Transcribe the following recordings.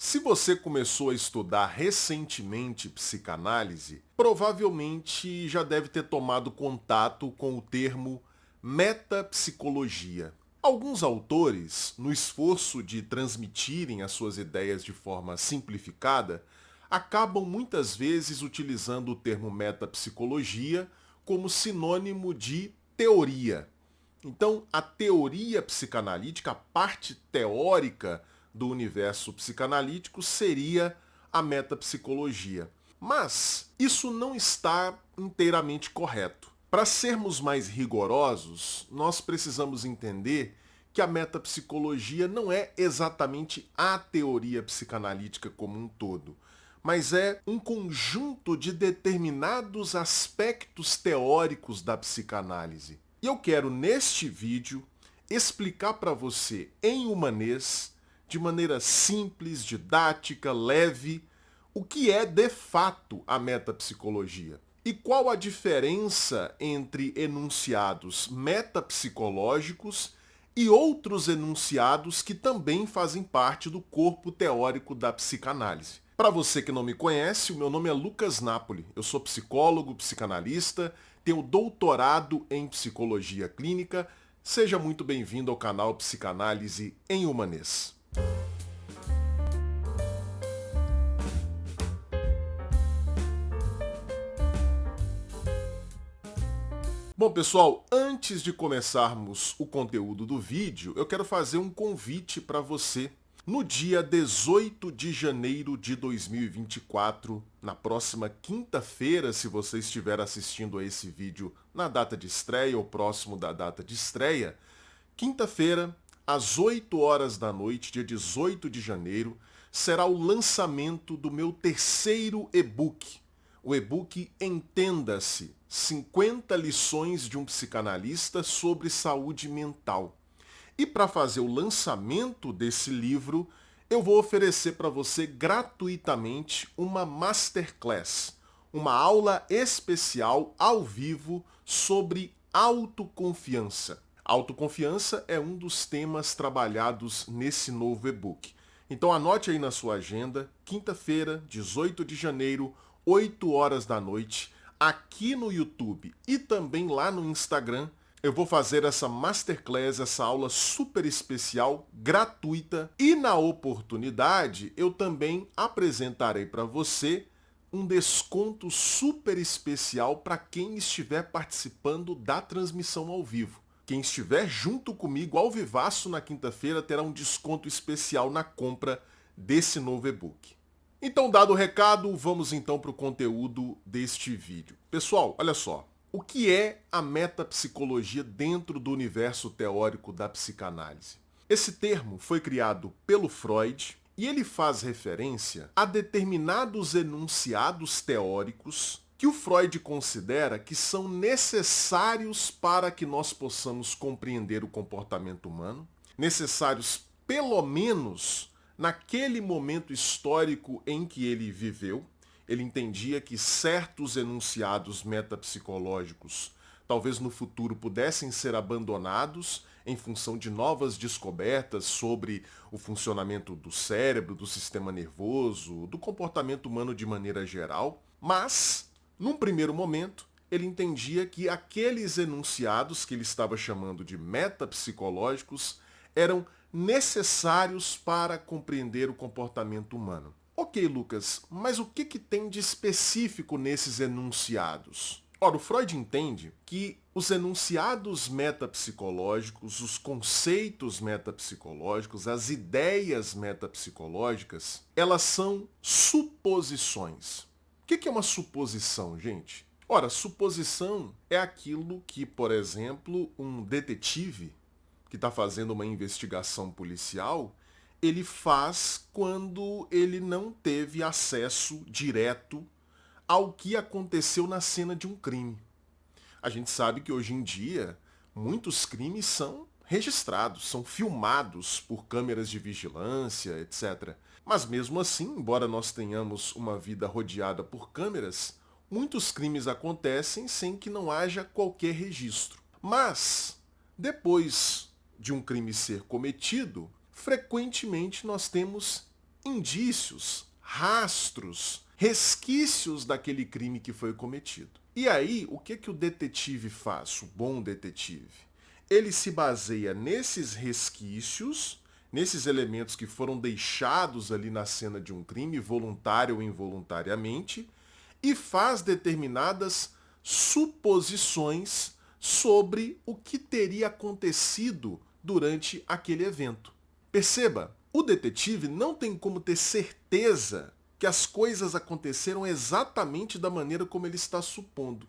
Se você começou a estudar recentemente psicanálise, provavelmente já deve ter tomado contato com o termo metapsicologia. Alguns autores, no esforço de transmitirem as suas ideias de forma simplificada, acabam muitas vezes utilizando o termo metapsicologia como sinônimo de teoria. Então, a teoria psicanalítica, a parte teórica do universo psicanalítico seria a metapsicologia. Mas isso não está inteiramente correto. Para sermos mais rigorosos, nós precisamos entender que a metapsicologia não é exatamente a teoria psicanalítica como um todo, mas é um conjunto de determinados aspectos teóricos da psicanálise. E eu quero, neste vídeo, explicar para você, em humanês, de maneira simples, didática, leve, o que é de fato a metapsicologia e qual a diferença entre enunciados metapsicológicos e outros enunciados que também fazem parte do corpo teórico da psicanálise. Para você que não me conhece, o meu nome é Lucas Napoli. Eu sou psicólogo, psicanalista, tenho doutorado em psicologia clínica. Seja muito bem-vindo ao canal Psicanálise em Humanês. Bom, pessoal, antes de começarmos o conteúdo do vídeo, eu quero fazer um convite para você. No dia 18 de janeiro de 2024, na próxima quinta-feira, se você estiver assistindo a esse vídeo na data de estreia ou próximo da data de estreia, quinta-feira, às 8 horas da noite, dia 18 de janeiro, será o lançamento do meu terceiro e-book. O e-book Entenda-se, 50 lições de um psicanalista sobre saúde mental. E para fazer o lançamento desse livro, eu vou oferecer para você gratuitamente uma masterclass, uma aula especial ao vivo sobre autoconfiança. Autoconfiança é um dos temas trabalhados nesse novo e-book. Então anote aí na sua agenda, quinta-feira, 18 de janeiro, 8 horas da noite, aqui no YouTube e também lá no Instagram, eu vou fazer essa masterclass, essa aula super especial, gratuita, e na oportunidade eu também apresentarei para você um desconto super especial para quem estiver participando da transmissão ao vivo. Quem estiver junto comigo ao vivaço na quinta-feira terá um desconto especial na compra desse novo e-book. Então, dado o recado, vamos então para o conteúdo deste vídeo. Pessoal, olha só. O que é a metapsicologia dentro do universo teórico da psicanálise? Esse termo foi criado pelo Freud e ele faz referência a determinados enunciados teóricos que o Freud considera que são necessários para que nós possamos compreender o comportamento humano, necessários pelo menos naquele momento histórico em que ele viveu. Ele entendia que certos enunciados metapsicológicos talvez no futuro pudessem ser abandonados em função de novas descobertas sobre o funcionamento do cérebro, do sistema nervoso, do comportamento humano de maneira geral. Mas, num primeiro momento, ele entendia que aqueles enunciados que ele estava chamando de metapsicológicos eram necessários para compreender o comportamento humano. Ok, Lucas, mas o que tem de específico nesses enunciados? Ora, o Freud entende que os enunciados metapsicológicos, os conceitos metapsicológicos, as ideias metapsicológicas, elas são suposições. O que é uma suposição, gente? Ora, suposição é aquilo que, por exemplo, um detetive que está fazendo uma investigação policial, ele faz quando ele não teve acesso direto ao que aconteceu na cena de um crime. A gente sabe que hoje em dia muitos crimes são registrados, são filmados por câmeras de vigilância, etc. Mas mesmo assim, embora nós tenhamos uma vida rodeada por câmeras, muitos crimes acontecem sem que não haja qualquer registro. Mas, depois de um crime ser cometido, frequentemente nós temos indícios, rastros, resquícios daquele crime que foi cometido. E aí, o que o detetive faz, o bom detetive? Ele se baseia nesses resquícios, nesses elementos que foram deixados ali na cena de um crime, voluntário ou involuntariamente, e faz determinadas suposições sobre o que teria acontecido durante aquele evento. Perceba, o detetive não tem como ter certeza que as coisas aconteceram exatamente da maneira como ele está supondo.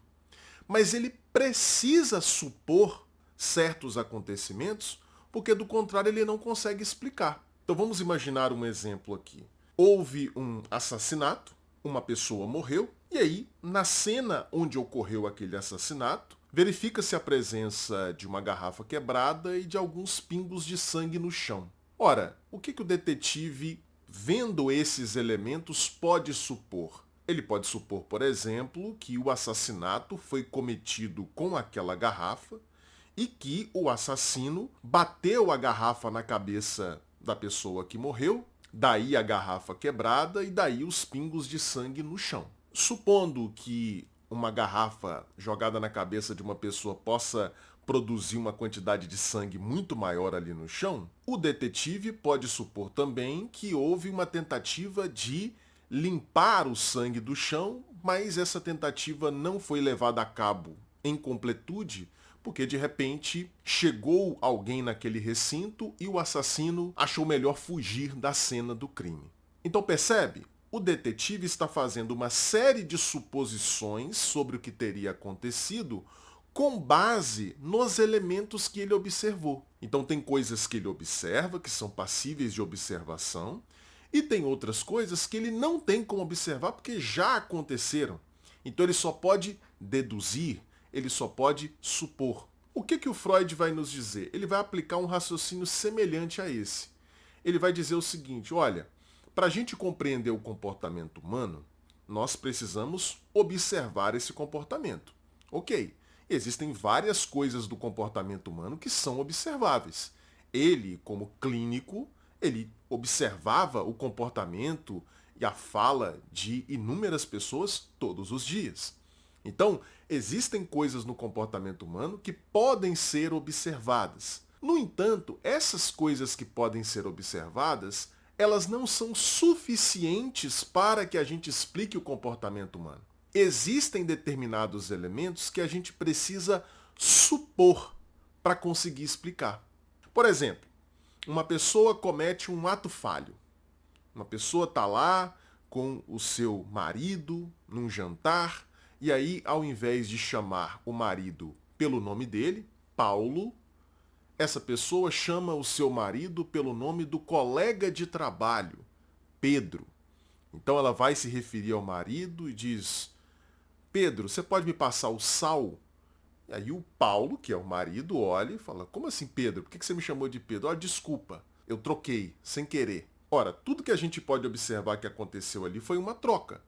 Mas ele precisa supor certos acontecimentos, porque do contrário ele não consegue explicar. Então vamos imaginar um exemplo aqui. Houve um assassinato, uma pessoa morreu, e aí, na cena onde ocorreu aquele assassinato, verifica-se a presença de uma garrafa quebrada e de alguns pingos de sangue no chão. Ora, o que o detetive, vendo esses elementos, pode supor? Ele pode supor, por exemplo, que o assassinato foi cometido com aquela garrafa e que o assassino bateu a garrafa na cabeça da pessoa que morreu, daí a garrafa quebrada e daí os pingos de sangue no chão. Supondo que uma garrafa jogada na cabeça de uma pessoa possa produzir uma quantidade de sangue muito maior ali no chão, o detetive pode supor também que houve uma tentativa de limpar o sangue do chão, mas essa tentativa não foi levada a cabo em completude, porque de repente chegou alguém naquele recinto e o assassino achou melhor fugir da cena do crime. Então percebe? O detetive está fazendo uma série de suposições sobre o que teria acontecido com base nos elementos que ele observou. Então tem coisas que ele observa, que são passíveis de observação, e tem outras coisas que ele não tem como observar porque já aconteceram. Então ele só pode deduzir, ele só pode supor. O que o Freud vai nos dizer? Ele vai aplicar um raciocínio semelhante a esse. Ele vai dizer o seguinte, olha, para a gente compreender o comportamento humano, nós precisamos observar esse comportamento. Ok, existem várias coisas do comportamento humano que são observáveis. Ele, como clínico, ele observava o comportamento e a fala de inúmeras pessoas todos os dias. Então, existem coisas no comportamento humano que podem ser observadas. No entanto, essas coisas que podem ser observadas, elas não são suficientes para que a gente explique o comportamento humano. Existem determinados elementos que a gente precisa supor para conseguir explicar. Por exemplo, uma pessoa comete um ato falho. Uma pessoa está lá com o seu marido num jantar, e aí, ao invés de chamar o marido pelo nome dele, Paulo, essa pessoa chama o seu marido pelo nome do colega de trabalho, Pedro. Então ela vai se referir ao marido e diz, Pedro, você pode me passar o sal? E aí o Paulo, que é o marido, olha e fala, como assim Pedro? Por que você me chamou de Pedro? Ah, desculpa, eu troquei, sem querer. Ora, tudo que a gente pode observar que aconteceu ali foi uma troca.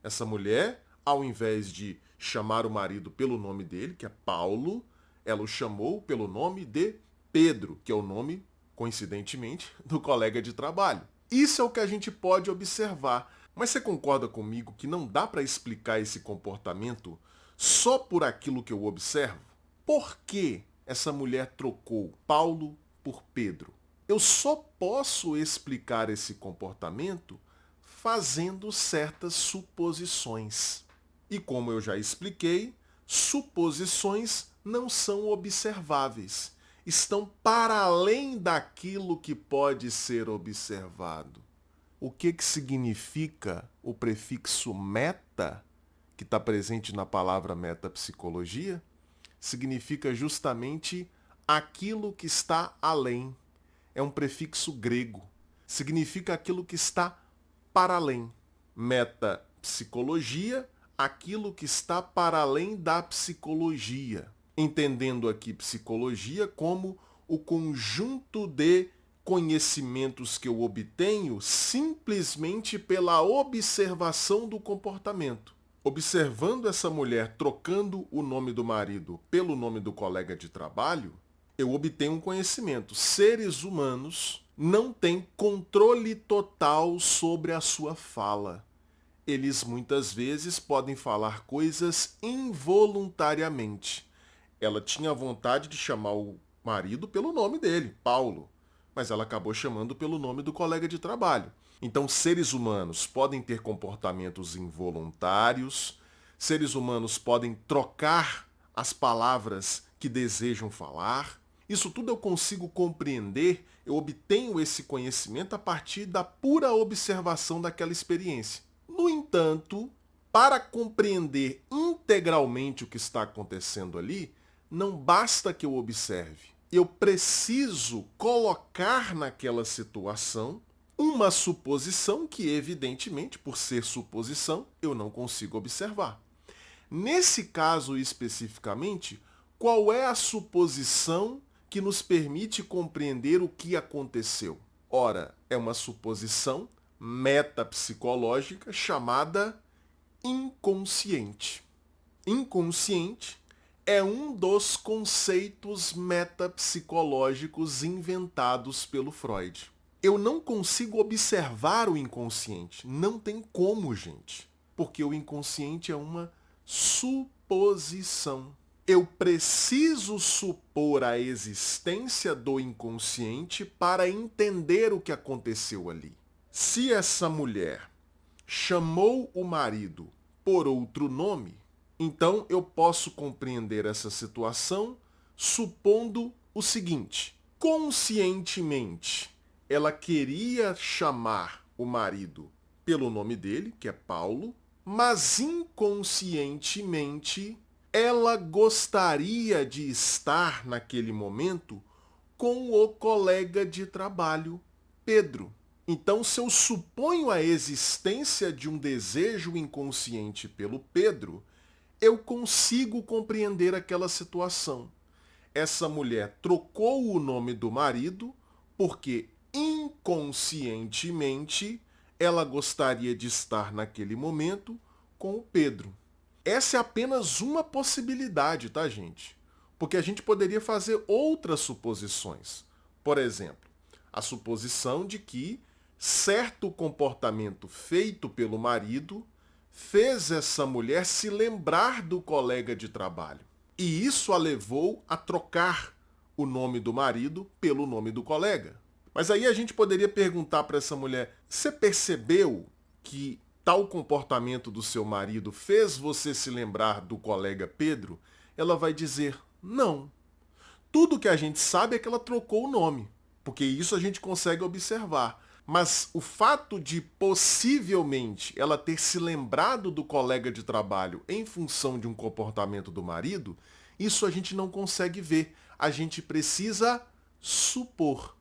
Essa mulher, ao invés de chamar o marido pelo nome dele, que é Paulo, ela o chamou pelo nome de Pedro, que é o nome, coincidentemente, do colega de trabalho. Isso é o que a gente pode observar. Mas você concorda comigo que não dá para explicar esse comportamento só por aquilo que eu observo? Por que essa mulher trocou Paulo por Pedro? Eu só posso explicar esse comportamento fazendo certas suposições. E como eu já expliquei, suposições não são observáveis. Estão para além daquilo que pode ser observado. O que significa o prefixo meta, que está presente na palavra metapsicologia? Significa justamente aquilo que está além. É um prefixo grego. Significa aquilo que está para além. Metapsicologia, aquilo que está para além da psicologia. Entendendo aqui psicologia como o conjunto de conhecimentos que eu obtenho simplesmente pela observação do comportamento. Observando essa mulher trocando o nome do marido pelo nome do colega de trabalho, eu obtenho um conhecimento. Seres humanos não têm controle total sobre a sua fala. Eles muitas vezes podem falar coisas involuntariamente. Ela tinha vontade de chamar o marido pelo nome dele, Paulo, mas ela acabou chamando pelo nome do colega de trabalho. Então, seres humanos podem ter comportamentos involuntários, seres humanos podem trocar as palavras que desejam falar. Isso tudo eu consigo compreender, eu obtenho esse conhecimento a partir da pura observação daquela experiência. No entanto, para compreender integralmente o que está acontecendo ali, não basta que eu observe. Eu preciso colocar naquela situação uma suposição que, evidentemente, por ser suposição, eu não consigo observar. Nesse caso especificamente, qual é a suposição que nos permite compreender o que aconteceu? Ora, é uma suposição metapsicológica chamada inconsciente. Inconsciente é um dos conceitos metapsicológicos inventados pelo Freud. Eu não consigo observar o inconsciente. Não tem como, gente. Porque o inconsciente é uma suposição. Eu preciso supor a existência do inconsciente para entender o que aconteceu ali. Se essa mulher chamou o marido por outro nome, então eu posso compreender essa situação supondo o seguinte: conscientemente, ela queria chamar o marido pelo nome dele, que é Paulo, mas inconscientemente ela gostaria de estar naquele momento com o colega de trabalho, Pedro. Então, se eu suponho a existência de um desejo inconsciente pelo Pedro, eu consigo compreender aquela situação. Essa mulher trocou o nome do marido porque inconscientemente ela gostaria de estar naquele momento com o Pedro. Essa é apenas uma possibilidade, tá, gente? Porque a gente poderia fazer outras suposições. Por exemplo, a suposição de que certo comportamento feito pelo marido fez essa mulher se lembrar do colega de trabalho. E isso a levou a trocar o nome do marido pelo nome do colega. Mas aí a gente poderia perguntar para essa mulher: você percebeu que tal comportamento do seu marido fez você se lembrar do colega Pedro? Ela vai dizer: não. Tudo que a gente sabe é que ela trocou o nome, porque isso a gente consegue observar. Mas o fato de possivelmente ela ter se lembrado do colega de trabalho em função de um comportamento do marido, isso a gente não consegue ver. A gente precisa supor.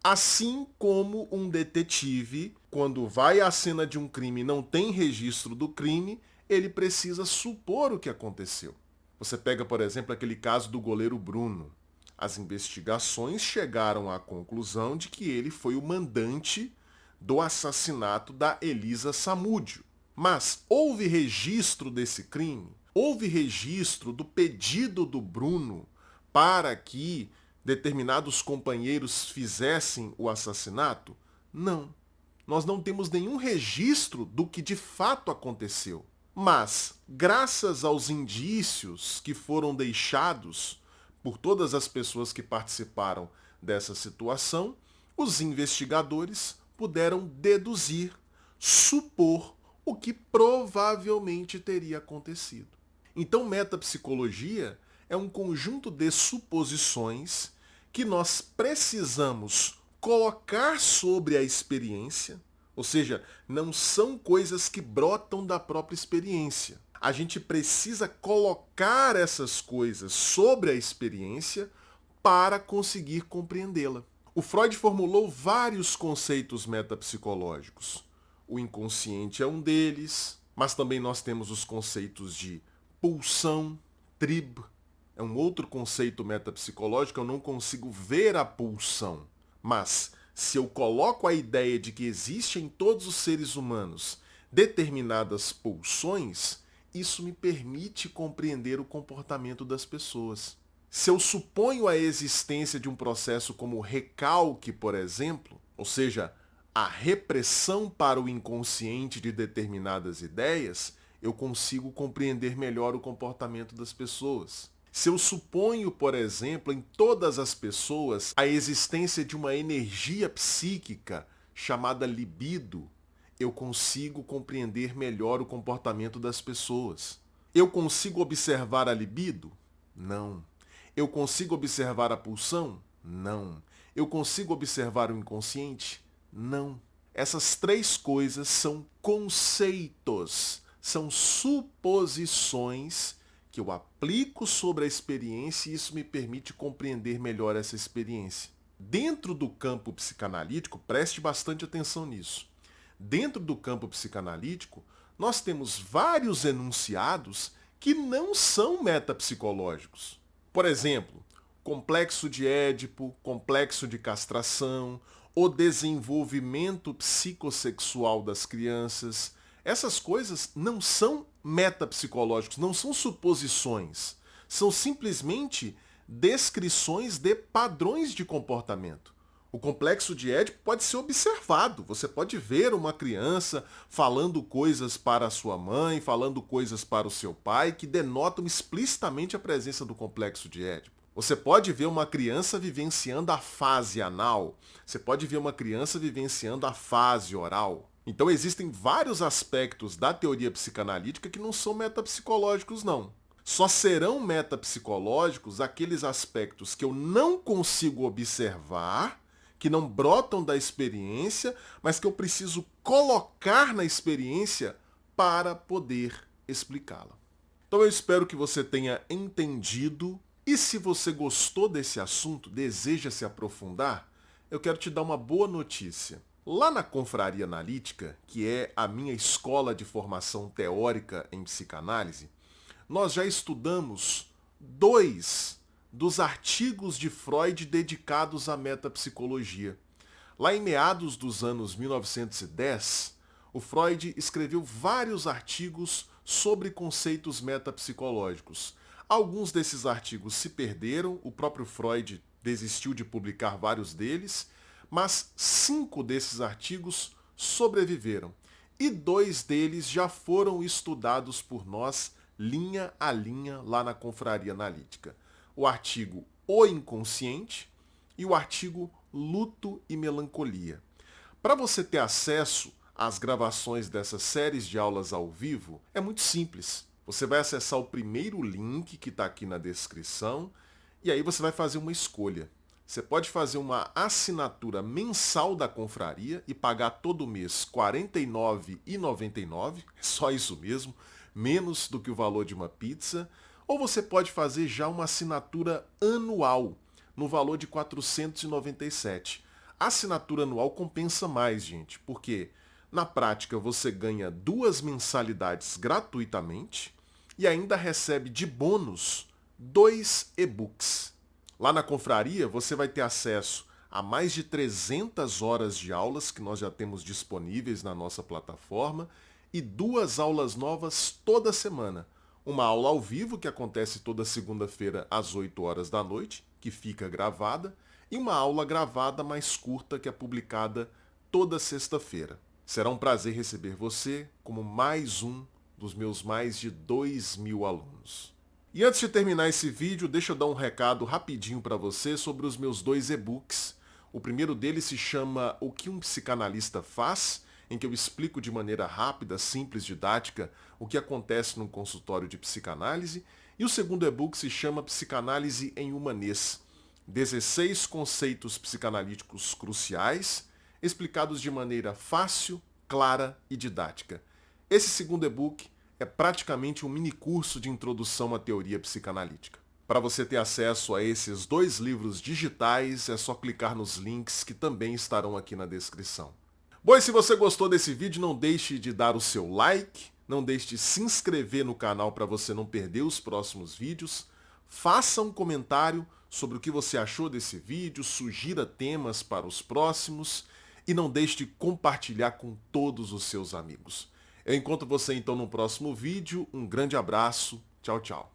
Assim como um detetive, quando vai à cena de um crime e não tem registro do crime, ele precisa supor o que aconteceu. Você pega, por exemplo, aquele caso do goleiro Bruno. As investigações chegaram à conclusão de que ele foi o mandante do assassinato da Elisa Samúdio. Mas houve registro desse crime? Houve registro do pedido do Bruno para que determinados companheiros fizessem o assassinato? Não. Nós não temos nenhum registro do que de fato aconteceu. Mas, graças aos indícios que foram deixados por todas as pessoas que participaram dessa situação, os investigadores puderam deduzir, supor o que provavelmente teria acontecido. Então, metapsicologia é um conjunto de suposições que nós precisamos colocar sobre a experiência, ou seja, não são coisas que brotam da própria experiência. A gente precisa colocar essas coisas sobre a experiência para conseguir compreendê-la. O Freud formulou vários conceitos metapsicológicos. O inconsciente é um deles, mas também nós temos os conceitos de pulsão, trib, é um outro conceito metapsicológico. Eu não consigo ver a pulsão, mas se eu coloco a ideia de que existe em todos os seres humanos determinadas pulsões, isso me permite compreender o comportamento das pessoas. Se eu suponho a existência de um processo como recalque, por exemplo, ou seja, a repressão para o inconsciente de determinadas ideias, eu consigo compreender melhor o comportamento das pessoas. Se eu suponho, por exemplo, em todas as pessoas a existência de uma energia psíquica chamada libido, eu consigo compreender melhor o comportamento das pessoas. Eu consigo observar a libido? Não. Eu consigo observar a pulsão? Não. Eu consigo observar o inconsciente? Não. Essas três coisas são conceitos, são suposições que eu aplico sobre a experiência e isso me permite compreender melhor essa experiência. Dentro do campo psicanalítico, preste bastante atenção nisso. Dentro do campo psicanalítico, nós temos vários enunciados que não são metapsicológicos. Por exemplo, complexo de Édipo, complexo de castração, o desenvolvimento psicossexual das crianças. Essas coisas não são metapsicológicos, não são suposições. São simplesmente descrições de padrões de comportamento. O complexo de Édipo pode ser observado. Você pode ver uma criança falando coisas para a sua mãe, falando coisas para o seu pai, que denotam explicitamente a presença do complexo de Édipo. Você pode ver uma criança vivenciando a fase anal. Você pode ver uma criança vivenciando a fase oral. Então existem vários aspectos da teoria psicanalítica que não são metapsicológicos, não. Só serão metapsicológicos aqueles aspectos que eu não consigo observar, que não brotam da experiência, mas que eu preciso colocar na experiência para poder explicá-la. Então eu espero que você tenha entendido, e se você gostou desse assunto, deseja se aprofundar, eu quero te dar uma boa notícia. Lá na Confraria Analítica, que é a minha escola de formação teórica em psicanálise, nós já estudamos 2 dos artigos de Freud dedicados à metapsicologia. Lá em meados dos anos 1910, o Freud escreveu vários artigos sobre conceitos metapsicológicos. Alguns desses artigos se perderam, o próprio Freud desistiu de publicar vários deles, mas 5 desses artigos sobreviveram. E 2 deles já foram estudados por nós linha a linha lá na Confraria Analítica. O artigo O Inconsciente e o artigo Luto e Melancolia. Para você ter acesso às gravações dessas séries de aulas ao vivo, é muito simples. Você vai acessar o primeiro link que está aqui na descrição e aí você vai fazer uma escolha. Você pode fazer uma assinatura mensal da confraria e pagar todo mês R$ 49,99, só isso mesmo, menos do que o valor de uma pizza. Ou você pode fazer já uma assinatura anual, no valor de R$ 497. A assinatura anual compensa mais, gente, porque na prática você ganha 2 mensalidades gratuitamente e ainda recebe de bônus 2 e-books. Lá na confraria você vai ter acesso a mais de 300 horas de aulas que nós já temos disponíveis na nossa plataforma e 2 aulas novas toda semana. Uma aula ao vivo, que acontece toda segunda-feira às 8 horas da noite, que fica gravada, e uma aula gravada mais curta, que é publicada toda sexta-feira. Será um prazer receber você como mais um dos meus mais de 2.000 alunos. E antes de terminar esse vídeo, deixa eu dar um recado rapidinho para você sobre os meus 2 e-books. O primeiro deles se chama O que um psicanalista faz, em que eu explico de maneira rápida, simples, didática, o que acontece num consultório de psicanálise. E o segundo e-book se chama Psicanálise em Humanês. 16 conceitos psicanalíticos cruciais, explicados de maneira fácil, clara e didática. Esse segundo e-book é praticamente um mini curso de introdução à teoria psicanalítica. Para você ter acesso a esses 2 livros digitais, é só clicar nos links que também estarão aqui na descrição. Bom, e se você gostou desse vídeo, não deixe de dar o seu like, não deixe de se inscrever no canal para você não perder os próximos vídeos. Faça um comentário sobre o que você achou desse vídeo, sugira temas para os próximos e não deixe de compartilhar com todos os seus amigos. Eu encontro você então no próximo vídeo. Um grande abraço. Tchau, tchau.